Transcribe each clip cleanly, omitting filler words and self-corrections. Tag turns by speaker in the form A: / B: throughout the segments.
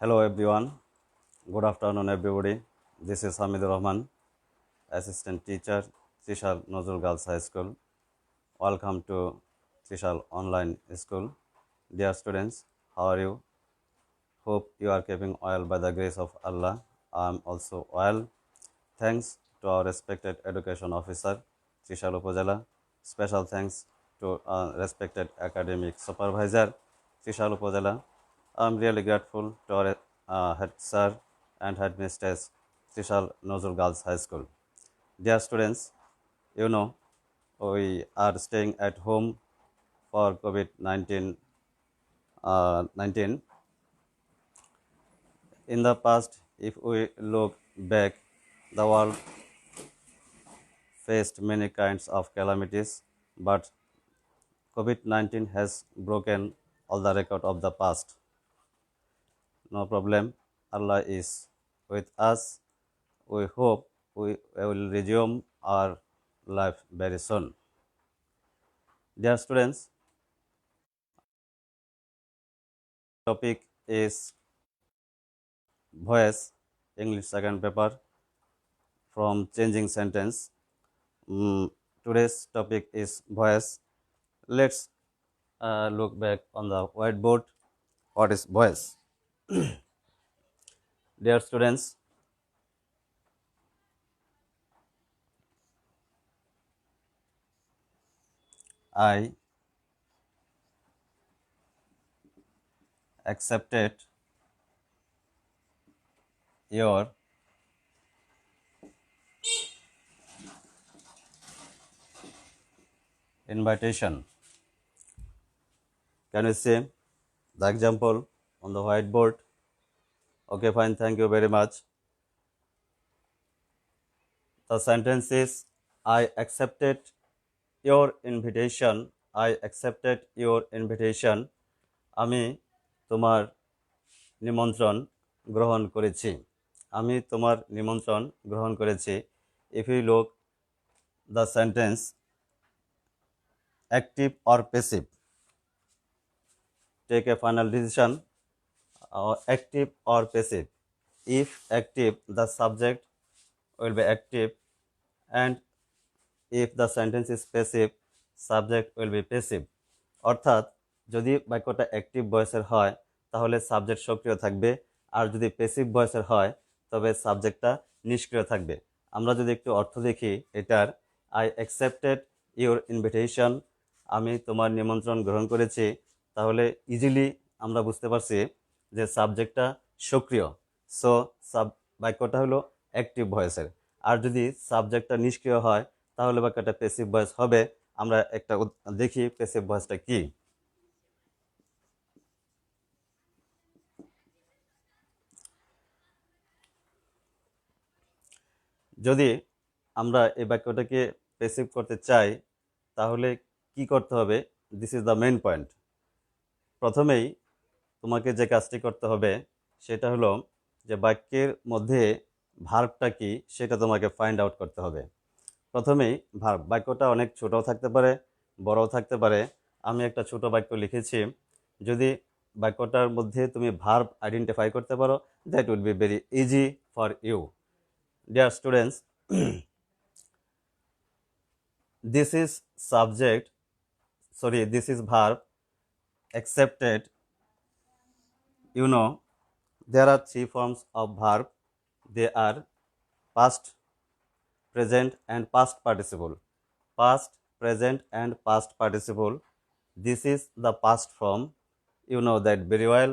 A: Hello everyone. Good afternoon everybody. This is Hamidur Rahman, Assistant Teacher, Trishal Nozul Girls High School. Welcome to Trishal Online School. Dear students, how are you? Hope you are keeping well by the grace of Allah. I am also well. Thanks to our respected education officer, Trishal Upazila. Special thanks to our respected academic supervisor, Trishal Upazila. I am really grateful to our head sir and headmistress, Trishal Nozul Girls High School. Dear students, you know, we are staying at home for COVID-19. 19. In the past, if we look back, the world faced many kinds of calamities, but COVID-19 has broken all the record of the past. No problem, Allah is with us. We hope we will resume our life very soon. Dear students, topic is voice, English second paper from changing sentence. Today's topic is voice. Let's look back on the whiteboard. What is voice? Dear students, I accepted your invitation. Can you see the example on the whiteboard? Okay, fine. Thank you very much. The sentence is, I accepted your invitation. I accepted your invitation. আমি তোমার নিমন্ত্রণ গ্রহণ করেছি। আমি তোমার নিমন্ত্রণ গ্রহণ করেছি। If you look the sentence, active or passive, take a final decision. Active or passive. If active, the subject will be active, and if the sentence is passive, subject will be passive. অর্থাৎ যদি বাক্যটা active ভয়েসের হয় তাহলে subject সক্রিয় থাকবে, আর যদি passive ভয়েসের হয় তবে সাবজেক্টটা নিষ্ক্রিয় থাকবে। আমরা যদি একটু অর্থ দেখি এটার, আই অ্যাকসেপ্টেড ইউর ইনভিটেশন, আমি তোমার নিমন্ত্রণ গ্রহণ করেছি, তাহলে ইজিলি আমরা বুঝতে পারছি যে সাবজেক্টটা সক্রিয়। সো বাক্যটা হলো অ্যাক্টিভ ভয়েসের। আর যদি সাবজেক্টটা নিষ্ক্রিয় হয় তাহলে বাক্যটা প্যাসিভ ভয়েস হবে। আমরা একটা দেখি প্যাসিভ ভয়েসটা কি। যদি আমরা এই বাক্যটাকে প্যাসিভ করতে চাই তাহলে কি করতে হবে? This is the main point. প্রথমেই তোমাকে যে কাজটি করতে হবে সেটা হলো যে বাক্যের মধ্যে ভার্বটা কি সেটা তোমাকে ফাইন্ড আউট করতে হবে। প্রথমেই ভার্ব, বাক্যটা অনেক ছোটও থাকতে পারে, বড়ও থাকতে পারে। আমি একটা ছোট বাক্য লিখেছি। যদি বাক্যটার মধ্যে তুমি ভার্ব আইডেন্টিফাই করতে পারো, that will be very easy for you. Dear students, this is subject, this is verb, accepted. You know, there are three forms of verb. They are past, present and past participle. Past, present and past participle. This is the past form. You know that very well.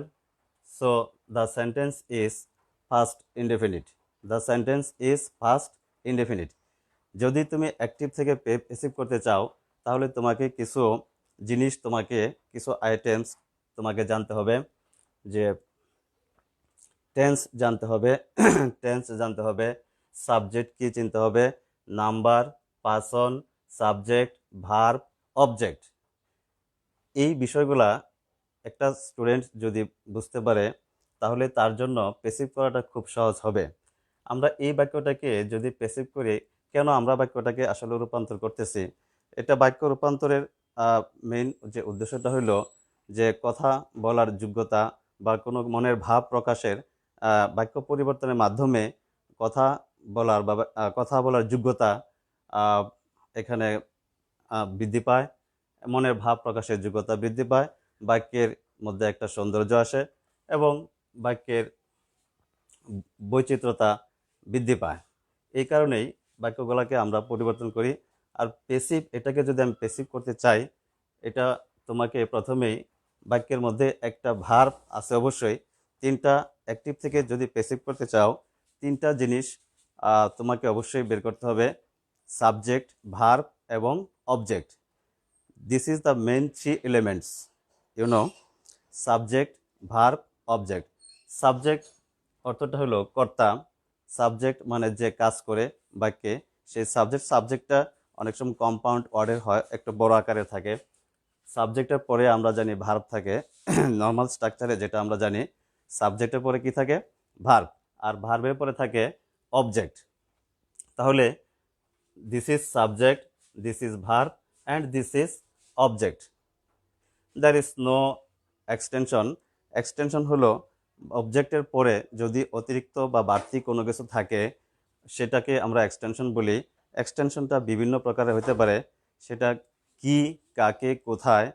A: So the sentence is past indefinite. The sentence is past indefinite. যদি তুমি active থেকে passive করতে চাও তাহলে তোমাকে কিছু জিনিস, তোমাকে কিছু আইটেমস তোমাকে জানতে হবে। যে টেন্স জানতে হবে, টেন্স জানতে হবে, সাবজেক্ট কি চিনতে হবে, number, person, subject, verb, object. এই বিষয়গুলা একটা স্টুডেন্ট যদি বুঝতে পারে তাহলে তার জন্য প্যাসিভ করাটা খুব সহজ হবে। আমরা এই বাক্যটাকে যদি প্যাসিভ করি, কেন আমরা বাক্যটাকে আসলে রূপান্তর করতেছি? এটা বাক্য রূপান্তরের মেইন যে উদ্দেশ্যটা হইল যে কথা বলার যোগ্যতা বা কোনো মনের ভাব প্রকাশের বাক্য পরিবর্তনের মাধ্যমে কথা কথা বলার যোগ্যতা এখানে বৃদ্ধি পায়, মনের ভাব প্রকাশের যোগ্যতা বৃদ্ধি পায়, বাক্যের মধ্যে একটা সৌন্দর্য আসে এবং বাক্যের বৈচিত্র্যতা বৃদ্ধি পায়। এই কারণেই বাক্যগুলোকে আমরা পরিবর্তন করি। আর পেসিভ, এটাকে যদি আমি পেসিভ করতে চাই, এটা তোমাকে প্রথমেই বাক্যের মধ্যে একটা ভার্ব আছে অবশ্যই। তিনটা অ্যাক্টিভ থেকে যদি পেসিভ করতে চাও, তিনটা জিনিস তোমাকে অবশ্যই বের করতে হবে: সাবজেক্ট, ভার্ব এবং object. This is the main three elements, subject, verb, object. Subject অর্থটা হলো কর্তা। সাবজেক্ট মানে যে কাজ করে বাক্যে, সেই সাবজেক্টটা অনেক সময় কম্পাউন্ড ওয়ার্ডের হয়, একটু বড় আকারে থাকে। সাবজেক্টের পরে আমরা জানি ভার্ব থাকে। নর্মাল স্ট্রাকচারে যেটা আমরা জানি, সাবজেক্টের পরে কি থাকে? ভার্ব। আর ভার্বের পরে থাকে অবজেক্ট। তাহলে this is subject, this is verb and this is object. There is no extension. Extension হলো অবজেক্টের পরে যদি অতিরিক্ত বা বাড়তি কোনো কিছু থাকে, সেটাকে আমরা এক্সটেনশন বলি। এক্সটেনশনটা বিভিন্ন প্রকারের হতে পারে। সেটা কি, কাকে, কোথায়,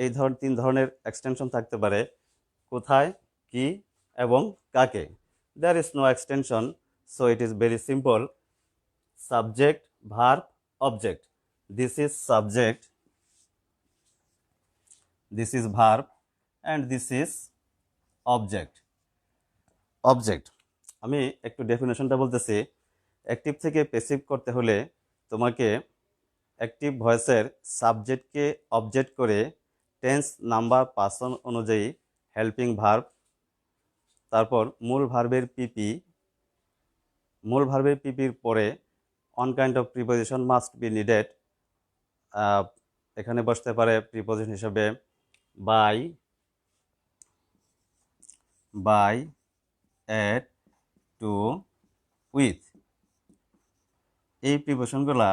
A: এই তিন ধরনের এক্সটেনশন থাকতে পারে: কোথায়, কি এবং কাকে। There is no extension, so it is very simple: subject, verb, object. This is subject, this is verb and this is object. Object, আমি একটু ডেফিনেশনটা বলতেছি। অ্যাক্টিভ থেকে প্যাসিভ করতে হলে তোমাকে অ্যাক্টিভ ভয়েসের সাবজেক্টকে অবজেক্ট করে টেন্স, নাম্বার, পার্সন অনুযায়ী হেল্পিং ভার্ব, তারপর মূল ভার্বের পিপির পরে on kind of preposition must be needed. এখানে বসতে পারে প্রিপোজিশন হিসেবে বাই, এট, টু, উইথ। এই প্রিপোজিশনগুলা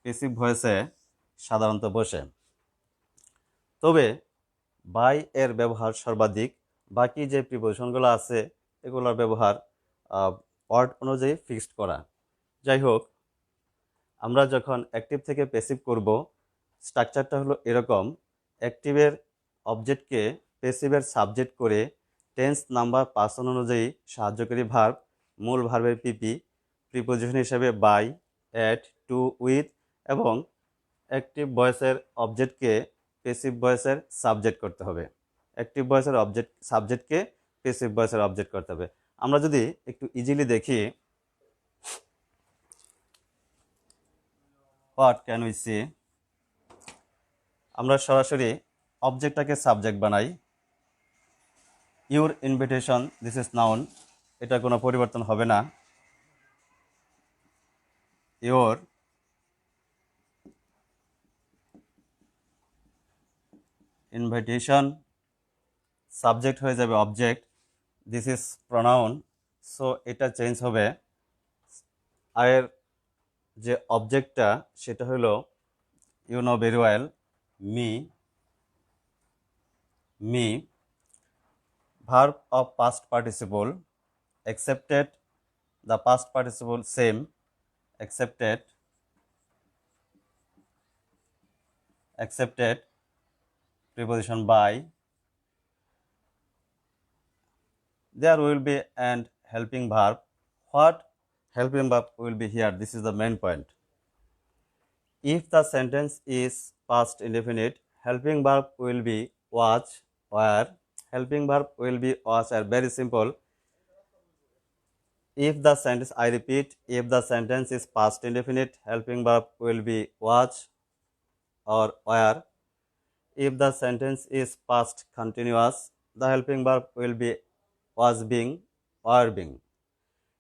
A: প্যাসিভ ভয়েসে সাধারণত বসে। তবে বাই এর ব্যবহার সর্বাধিক। বাকি যে প্রিপোজিশনগুলো আছে এগুলোর ব্যবহার ওয়ার্ড অনুযায়ী ফিক্সড করা। যাই হোক, আমরা যখন অ্যাক্টিভ থেকে প্যাসিভ করব, স্ট্রাকচারটা হলো এরকম: অ্যাক্টিভের অবজেক্টকে প্যাসিভের সাবজেক্ট করে টেন্স, নাম্বার, পার্সন অনুযায়ী সাহায্যকারী ভার্ব, মূল ভার্বের প্রিপোজিশন হিসেবে বাই, এট, টু, উইথ এবং অ্যাক্টিভ ভয়েসের অবজেক্টকে প্যাসিভ ভয়েসের সাবজেক্ট করতে হবে। অ্যাক্টিভ ভয়েসের সাবজেক্টকে প্যাসিভ ভয়েসের অবজেক্ট করতে হবে। আমরা যদি একটু ইজিলি দেখি, হোয়াট ক্যান উই সি? আমরা সরাসরি অবজেক্টটাকে সাবজেক্ট বানাই। Your invitation, this is noun, এটা কোনো পরিবর্তন হবে না। ইউর ইনভিটেশন, সাবজেক্ট হয়ে যাবে object. This is pronoun, so এটা চেঞ্জ হবে। আর যে অবজেক্টটা সেটা হলো you know very well, me. Verb of past participle, accepted, the past participle same, accepted, preposition by. There will be and helping verb. What helping verb will be here? This is the main point. If the sentence is past indefinite, helping verb will be was, were. Helping verb will be was, are very simple. If the sentence, I repeat, if the sentence is past indefinite, helping verb will be was or were. If the sentence is past continuous, the helping verb will be was being, were being.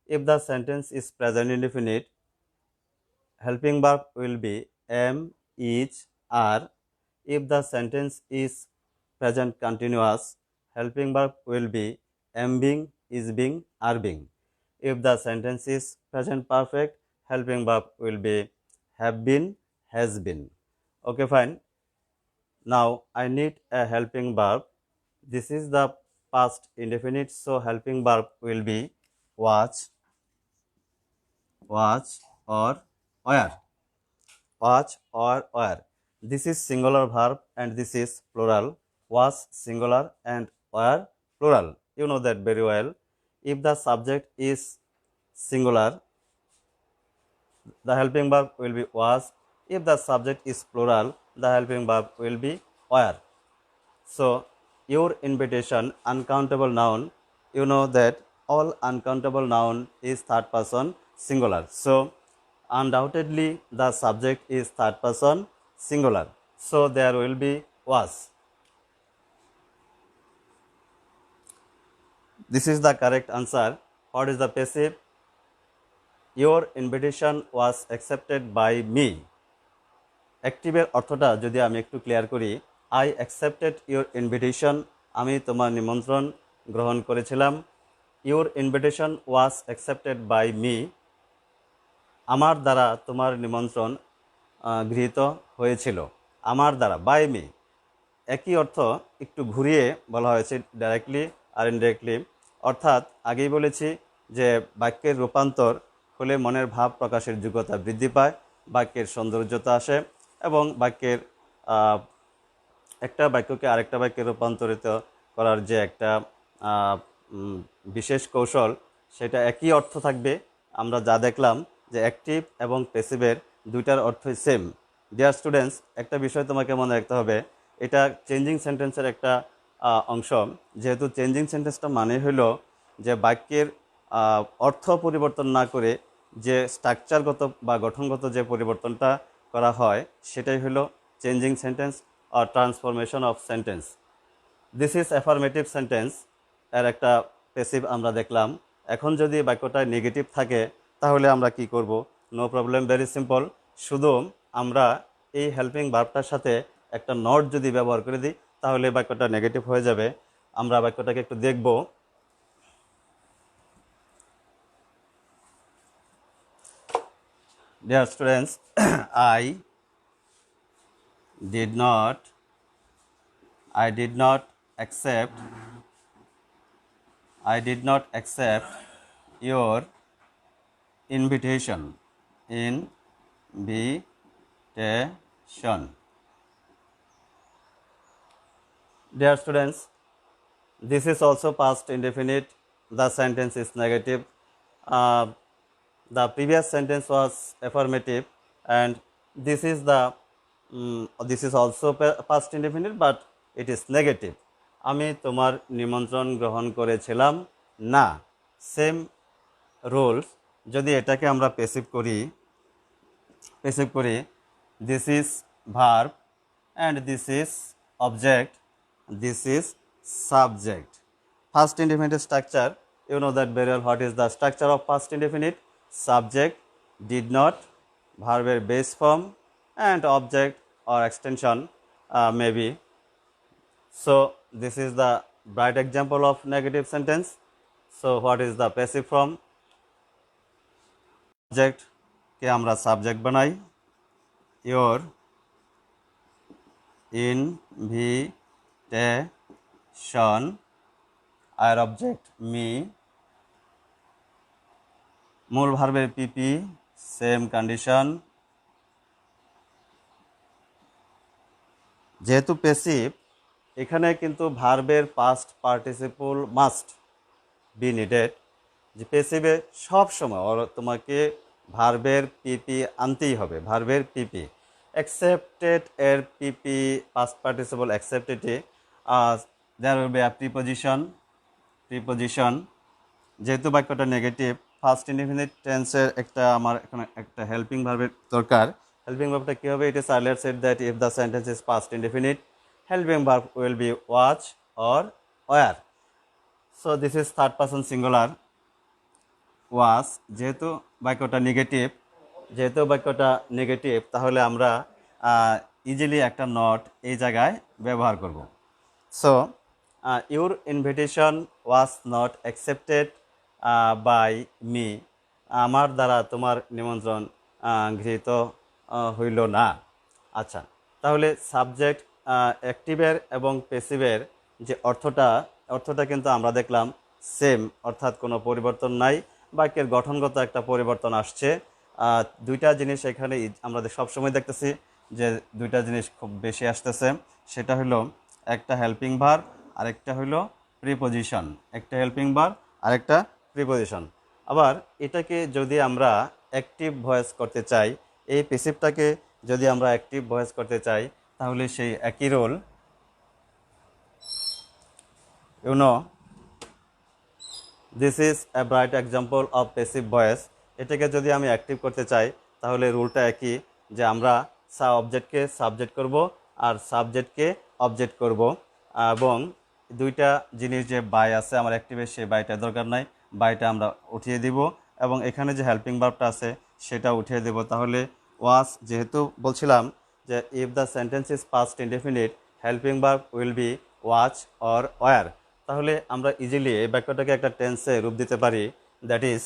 A: If the sentence is present indefinite, helping verb will be am, is, are. If the sentence is present continuous, helping verb will be am being, is being, are being. If the sentence is present perfect, helping verb will be have been, has been. Okay, fine. Now I need a helping verb. This is the past indefinite, so helping verb will be watch or were. Watch or were. This is singular verb and this is plural. Was singular and were plural. You know that very well. If the subject is singular, the helping verb will be was. If the subject is plural, the helping verb will be were. So, your invitation, uncountable noun, you know that all uncountable noun is third person singular. So, undoubtedly the subject is third person singular. So, there will be was. This is the correct answer. What is the passive? Your invitation was accepted by me. অ্যাক্টিভের অর্থটা যদি আমি একটু clear করি, I accepted your invitation, আমি তোমার নিমন্ত্রণ গ্রহণ করেছিলাম। Your invitation was accepted by me, আমার দ্বারা তোমার নিমন্ত্রণ গৃহীত হয়েছিল। আমার দ্বারা, বাই মি, একই অর্থ একটু ঘুরিয়ে বলা হয়েছে ডাইরেক্টলি আর ইনডাইরেক্টলি। অর্থাৎ আগেই বলেছি যে বাক্যের রূপান্তর হলে মনের ভাব প্রকাশের যোগ্যতা বৃদ্ধি পায়, বাক্যের সৌন্দর্যতা আসে এবং বাক্যের একটা বাক্যকে আরেকটা বাক্যে রূপান্তরিত করার যে একটা বিশেষ কৌশল, সেটা একই অর্থ থাকবে। আমরা যা দেখলাম যে অ্যাক্টিভ এবং প্যাসিভের দুইটার অর্থই সেম। ডিয়ার স্টুডেন্টস, একটা বিষয় তোমাকে মনে রাখতে হবে, এটা চেঞ্জিং সেন্টেন্সের একটা অংশ। যেহেতু চেঞ্জিং সেন্টেন্সটা মানে হলো যে বাক্যের অর্থ পরিবর্তন না করে যে স্ট্রাকচারগত বা গঠনগত যে পরিবর্তনটা করা হয়, সেটাই হলো চেঞ্জিং সেন্টেন্স আর transformation of sentence. This is affirmative sentence, এর একটা প্যাসিভ আমরা দেখলাম। এখন যদি বাক্যটা নেগেটিভ থাকে তাহলে আমরা কি করব? No problem, very simple. শুধু আমরা এই হেল্পিং ভার্বটার সাথে একটা নট যদি ব্যবহার করে দিই তাহলে বাক্যটা নেগেটিভ হয়ে যাবে। আমরা বাক্যটাকে একটু দেখব। Dear students, I did not accept your invitation. Dear students, this is also past indefinite. The sentence is negative. The previous sentence was affirmative, and this is also past indefinite, but it is negative. আমি তোমার নিমন্ত্রণ গ্রহণ করেছিলাম না। Same rules. যদি এটাকে আমরা passive করি, this is verb and this is object, this is subject. First indefinite structure, you know that very well. What is the structure of past indefinite? Subject, did not, verb base form, and object or extension maybe. So this is the bright example of negative sentence. So what is the passive form? Subject ke amra subject banai, your invitation, আর object me, মূল ভার্বের PP, same condition. যেহেতু passive, এখানে কিন্তু ভার্বের past participle must be needed. যে প্যাসিভে সব সময় তোমাকে ভার্বের পিপি আনতেই হবে, ভার্বের পিপি। অ্যাকসেপ্টেড এর পিপি পাস্ট পার্টিসিপল অ্যাকসেপ্টেডে there will be a preposition. যেহেতু বাক্যটা নেগেটিভ, ফার্স্ট ইনডিফিনিট টেন্সের আমার এখানে একটা হেল্পিং ভার্বের দরকার। হেল্পিং ভার্বটা কী হবে? It is earlier said that if the sentence is past indefinite, helping verb will be watch or were. So this is third person singular, watch. যেহেতু বাক্যটা নেগেটিভ, তাহলে আমরা ইজিলি একটা নট এই জায়গায় ব্যবহার করব। So your invitation was not accepted by me. আমার দ্বারা তোমার নিমন্ত্রণ গৃহীত হইল না। আচ্ছা, তাহলে সাবজেক্ট অ্যাক্টিভের এবং প্যাসিভের যে অর্থটা অর্থটা কিন্তু আমরা দেখলাম সেম, অর্থাৎ কোনো পরিবর্তন নাই, বাক্যের গঠনগত একটা পরিবর্তন আসছে। দুইটা জিনিস এখানে আমরা সবসময় দেখতেছি যে দুইটা জিনিস খুব বেশি আসতেছে, সেটা হলো একটা হেল্পিং ভার্ব আরেকটা হলো প্রিপোজিশন। একটা হেল্পিং ভার্ব আরেকটা প্রিপোজিশন। আবার এটাকে যদি আমরা অ্যাক্টিভ ভয়েস করতে চাই, এই প্যাসিভটাকে যদি আমরা অ্যাক্টিভ ভয়েস করতে চাই, তাহলে সেই একই rule, this is a bright example of passive voice. এটাকে যদি আমি অ্যাক্টিভ করতে চাই, তাহলে রুলটা একই, যে আমরা অবজেক্টকে সাবজেক্ট করব আর সাবজেক্টকে অবজেক্ট করব, এবং দুইটা জিনিস যে বাই আছে আমার অ্যাক্টিভে, সেই বাইটা দরকার নাই, বাইটা আমরা উঠিয়ে দিব, এবং এখানে যে হেল্পিং ভার্বটা আছে সেটা উঠিয়ে দেব। তাহলে ওয়াজ, যেহেতু বলছিলাম যে if the sentence is past indefinite, helping verb will be watch or were. তাহলে আমরা ইজিলি এই বাক্যটাকে একটা টেন্সে রূপ দিতে পারি, দ্যাট ইজ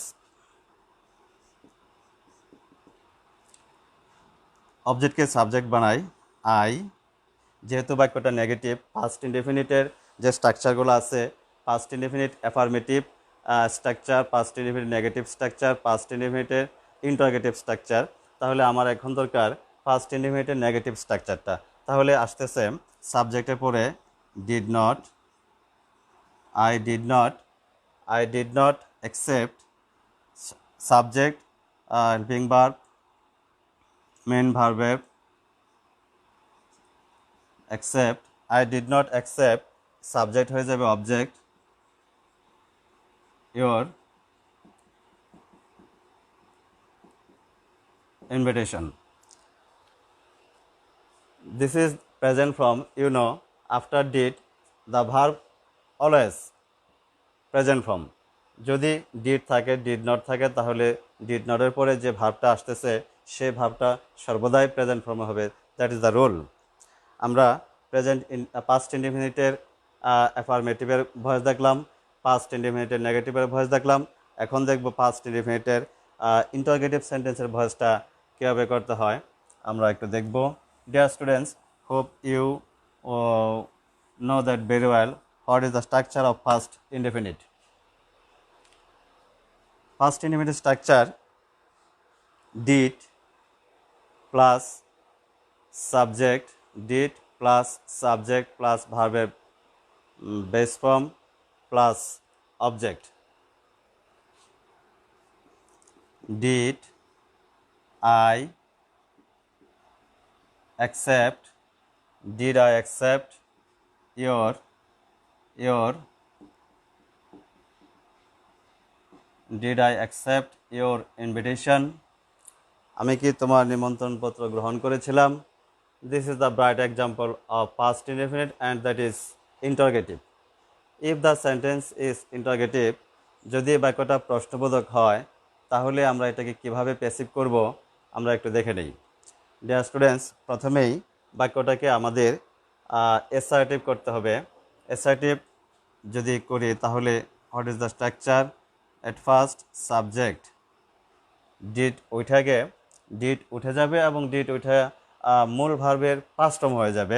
A: অবজেক্টকে সাবজেক্ট বানাই আই। যেহেতু বাক্যটা নেগেটিভ, পাস্ট ইনডেফিনিটের যে স্ট্রাকচারগুলো আছে, past indefinite affirmative structure, past indefinite negative structure, past ইনডেফিনিটের ইন্টারোগেটিভ স্ট্রাকচার, তাহলে আমার এখন দরকার পাস্ট ইনডেফিনিটের নেগেটিভ স্ট্রাকচারটা। তাহলে আসতেছে সাবজেক্টের পরে did not, I did not accept, subject helping verb main verb accept, I did not accept, subject হয়ে যাবে object your invitation. This is present form, after did the verb always present form. যদি did থাকে, did not থাকে, তাহলে did নটের পরে যে ভার্বটা আসতেছে সেই ভার্বটা সর্বদাই প্রেজেন্ট ফর্মে হবে। That is the rule. আমরা পাস্ট ইনডেফিনিটের অ্যাফার্মেটিভের ভয়েস দেখলাম, পাস্ট ইনডেফিনিটের নেগেটিভের ভয়েস দেখলাম, এখন দেখব পাস্ট ইনডেফিনিটের ইন্টারোগেটিভ সেন্টেন্সের ভয়েসটা কীভাবে করতে হয় আমরা একটু দেখব। Dear students, hope you know that very well. What is the structure of past indefinite? Past indefinite structure: did plus subject, did plus subject plus verb base form plus object. Did I accept, did I accept your did I accept your invitation? আমি কি তোমার নিমন্ত্রণপত্র গ্রহণ করেছিলাম? This is the bright example of past indefinite, and that is interrogative. If the sentence is interrogative, যদি বাক্যটা প্রশ্নবোধক হয়, তাহলে আমরা এটাকে কিভাবে প্যাসিভ করব আমরা একটু দেখে নেই। ডিয়ার স্টুডেন্টস, প্রথমেই বাক্যটাকে আমাদের অ্যাসার্টিভ করতে হবে। অ্যাসার্টিভ যদি করি, তাহলে what is the structure? At first subject did উঠে যাবে, এবং ডিড উঠে মূল ভার্বের পাস্ট ফর্ম হয়ে যাবে।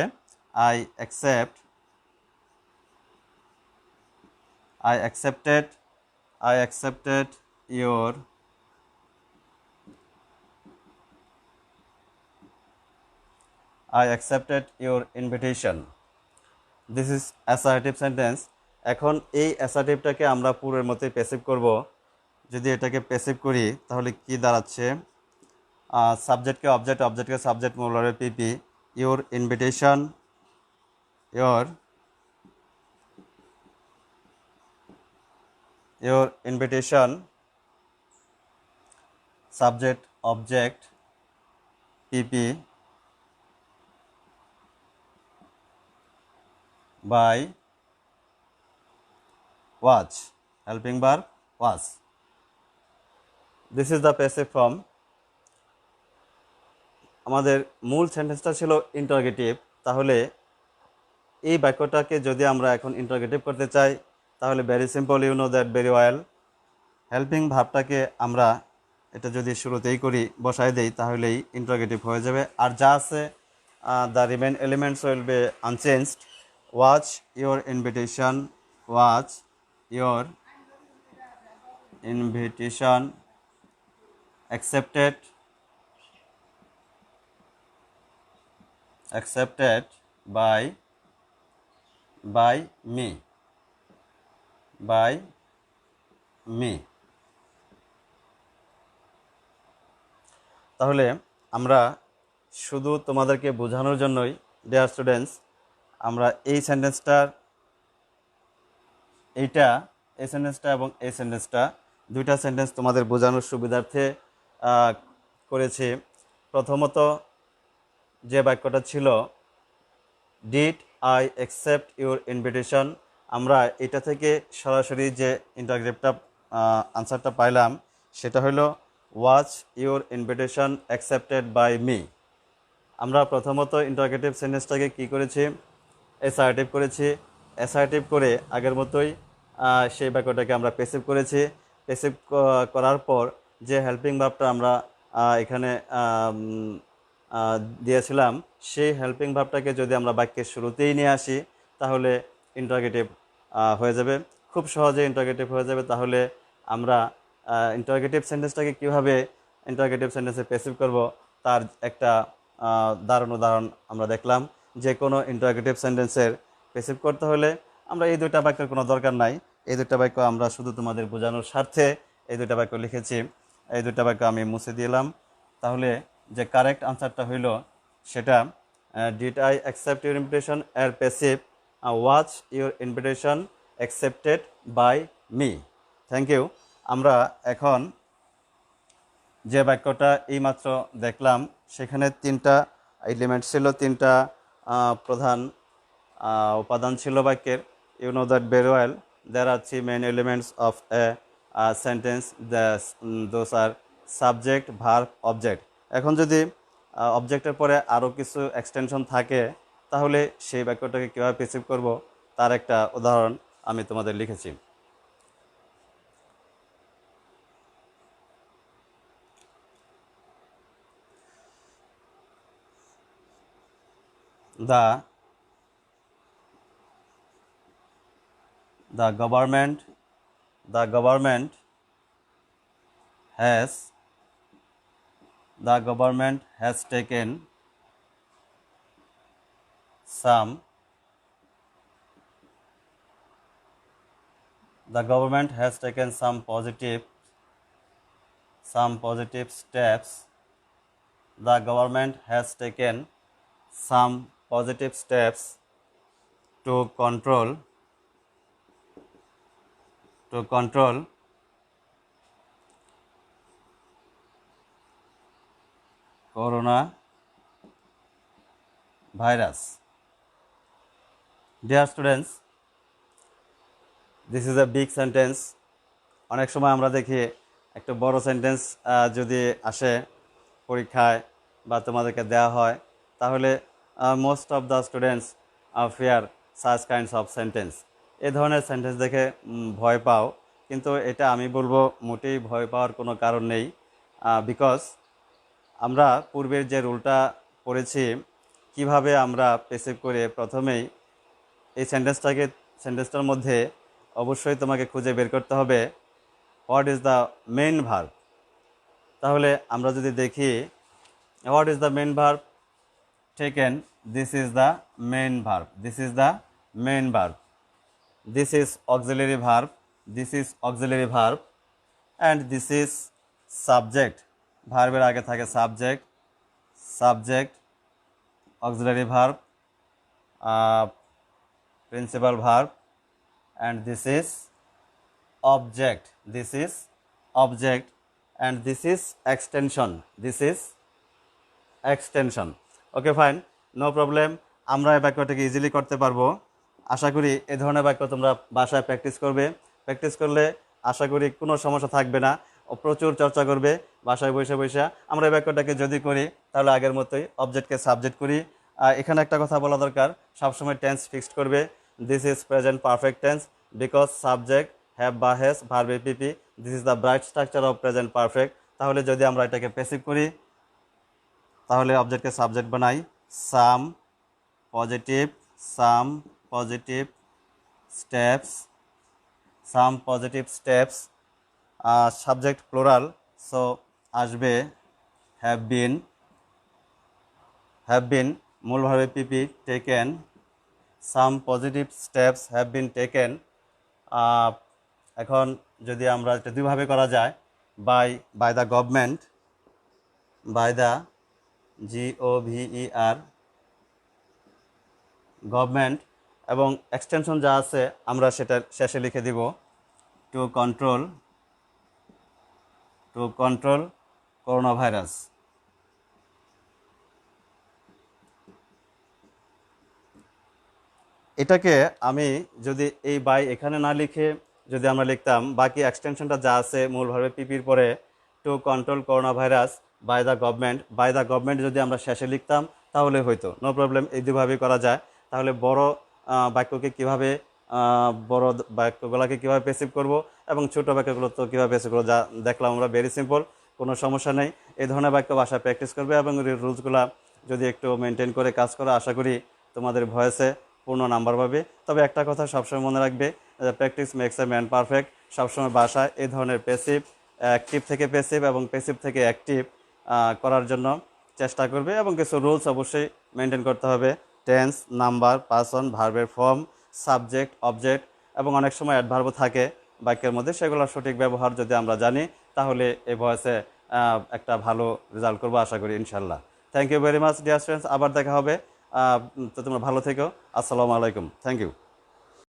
A: I accepted your invitation. This is assertive sentence. এখন এই অ্যাসার্টিভটাকে আমরা পুরোর মতোই প্যাসিভ করব। যদি এটাকে প্যাসিভ করি, তাহলে কি দাঁড়াচ্ছে? সাবজেক্টকে অবজেক্ট, অবজেক্টকে সাবজেক্ট, মূল ভার্বের PP. Your invitation, subject object PP by was, helping verb was. This is the passive form. আমাদের মূল সেন্টেন্সটা ছিল ইন্টারোগেটিভ, তাহলে এই বাক্যটাকে যদি আমরা এখন ইন্টারোগেটিভ করতে চাই, তাহলে very simple, you know that very well. Helping ভার্বটাকে আমরা এটা যদি শুরুতেই করি, বসাই দেই, তাহলেই ইন্টারোগেটিভ হয়ে যাবে। আর যা আছে, the remain elements will be unchanged. Watch your invitation watch your invitation accepted by me by me তাহলে আমরা শুধু তোমাদেরকে বোঝানোর জন্যই ডিয়ার স্টুডেন্টস আমরা এই সেন্টেন্সটার এই সেন্টেন্সটা এবং এই সেন্টেন্সটা দুইটা সেন্টেন্স তোমাদের বোঝানোর সুবিধার্থে করেছি। প্রথমত যে বাক্যটা ছিল did I accept your invitation, আমরা এটা থেকে সরাসরি যে ইন্টারোগেটিভটা আনসারটা পাইলাম সেটা হলো was your invitation accepted by me. আমরা প্রথমত ইন্টারোগেটিভ সেন্টেন্সটাকে কী করেছি, অ্যাসার্টিভ করেছি। অ্যাসার্টিভ করে আগের মতোই সেই বাক্যটাকে আমরা প্যাসিভ করেছি। প্যাসিভ করার পর যে হেল্পিং ভার্বটা আমরা এখানে দিয়েছিলাম সেই হেল্পিং ভার্বটাকে যদি আমরা বাক্যের শুরুতেই নিয়ে আসি তাহলে ইন্টারোগেটিভ হয়ে যাবে, খুব সহজে ইন্টারোগেটিভ হয়ে যাবে। তাহলে আমরা ইন্টারোগেটিভ সেন্টেন্সটাকে কীভাবে ইন্টারোগেটিভ সেন্টেন্সে প্যাসিভ করব তার একটা দারুণ উদাহরণ আমরা দেখলাম। যে কোনো ইন্টারোগেটিভ সেন্টেন্সের প্যাসিভ করতে হলে আমরা এই দুইটা বাক্যের কোনো দরকার নাই। এই দুইটা বাক্য আমরা শুধু তোমাদের বোঝানোর স্বার্থে এই দুইটা বাক্য লিখেছি। এই দুইটা বাক্য আমি মুছে দিলাম। তাহলে যে কারেক্ট আনসারটা হইল সেটা did I accept your invitation এর passive was your invitation accepted by me. Thank you. আমরা এখন যে বাক্যটা এইমাত্র দেখলাম সেখানে তিনটা এলিমেন্ট ছিল, তিনটা প্রধান উপাদান ছিল বাক্যের। You know that very well there are three main elements of a sentence. Those are subject, verb, object. এখন যদি অবজেক্টের পরে আরও কিছু এক্সটেনশন থাকে তাহলে সেই বাক্যটাকে কীভাবে প্যাসিভ করব তার একটা উদাহরণ আমি তোমাদের লিখেছি। The government has taken some positive steps. The government has taken some positive steps to control coronavirus. Dear students, this is a big sentence. অনেক সময় আমরা দেখি একটা বড় সেন্টেন্স যদি আসে পরীক্ষায় বা তোমাদেরকে দেওয়া হয় তাহলে most of the students fear such kinds of sentence. এই ধরনের সেন্টেন্স দেখে ভয় পাও, কিন্তু এটা আমি বলবো মোটেই ভয় পাওয়ার কোনো কারণ নেই। বিকজ আমরা পূর্বের যে রুলটা পড়েছি কিভাবে আমরা প্যাসিভ করে প্রথমেই এই সেন্টেন্সটার মধ্যে অবশ্যই তোমাকে খুঁজে বের করতে হবে what is the main verb. তাহলে আমরা যদি দেখি what is the main verb taken, this is the main verb, this is the main verb, this is auxiliary verb, this is auxiliary verb and this is subject. ভার্বের আগে থাকে subject auxiliary verb principal verb and this is object, and this is extension. Okay, fine, no problem. আমরা এই বাক্যটাকে easily করতে পারবো। আশা করি এই ধরনের বাক্য তোমরা বাসায় প্র্যাকটিস করলে আশা করি কোনো সমস্যা থাকবে না। প্রচুর চর্চা করবে বাসায় বসে। আমরা এই বাক্যটাকে যদি করি তাহলে আগের মতোই অবজেক্টকে সাবজেক্ট করি। এখানে একটা কথা বলা দরকার, সবসময় টেন্স ফিক্সড করবে। This is present perfect tense because subject have বা has verb APP. This is the bright structure of present perfect. তাহলে যদি আমরা এটাকে প্যাসিভ করি তাহলে অবজেক্টকে সাবজেক্ট বানাই some positive steps some positive steps, subject plural, so আসবে হ্যাভ বিন মূল ভার্বে PP taken, some positive steps have been taken. এখন যদি আমরা এটা দুইভাবে করা যায়, by the government, by the GOVER government, এবং এক্সটেনশন যা আছে আমরা সেটা শেষে লিখে দিব টু কন্ট্রোল করোনা ভাইরাস। এটাকে আমি যদি এই বাই এখানে না লিখে যদি আমরা লিখতাম, বাকি এক্সটেনশনটা যা আছে মূল ভার্বে পিপির পরে to control corona virus by the government যদি আমরা শেষে লিখতাম তাহলে হয়তো নো প্রবলেম, এই দুভাবেই করা যায়। তাহলে বড় বাক্যকে কিভাবে বড় বাক্যগুলোকে কীভাবে পেসিভ করব এবং ছোট বাক্যগুলো তো কীভাবে পেসিভ করবো যা দেখলাম আমরা, ভেরি সিম্পল, কোনো সমস্যা নেই। এই ধরনের বাক্য বাসায় প্র্যাকটিস করবে এবং রুলসগুলো যদি একটু মেনটেন করে কাজ করে, আশা করি তোমাদের ভয়েসে পূর্ণ নাম্বার পাবে। তবে একটা কথা সবসময় মনে রাখবে, practice makes a man perfect. সবসময় বাসায় এই ধরনের প্যাসিভ, অ্যাক্টিভ থেকে প্যাসিভ এবং প্যাসিভ থেকে অ্যাক্টিভ করার জন্য চেষ্টা করবে এবং কিছু রুলস অবশ্যই মেনটেন করতে হবে। টেন্স, নাম্বার, পারসন, ভার্বের ফর্ম, সাবজেক্ট, অবজেক্ট এবং অনেক সময় অ্যাডভার্বও থাকে বাক্যের মধ্যে, সেগুলোর সঠিক ব্যবহার যদি আমরা জানি তাহলে এই ভয়েসে একটা ভালো রেজাল্ট করবো আশা করি ইনশাল্লাহ। Thank you very much dear students, আবার দেখা হবে। তো তোমরা ভালো থেকো। আসসালামু আলাইকুম, থ্যাংক ইউ।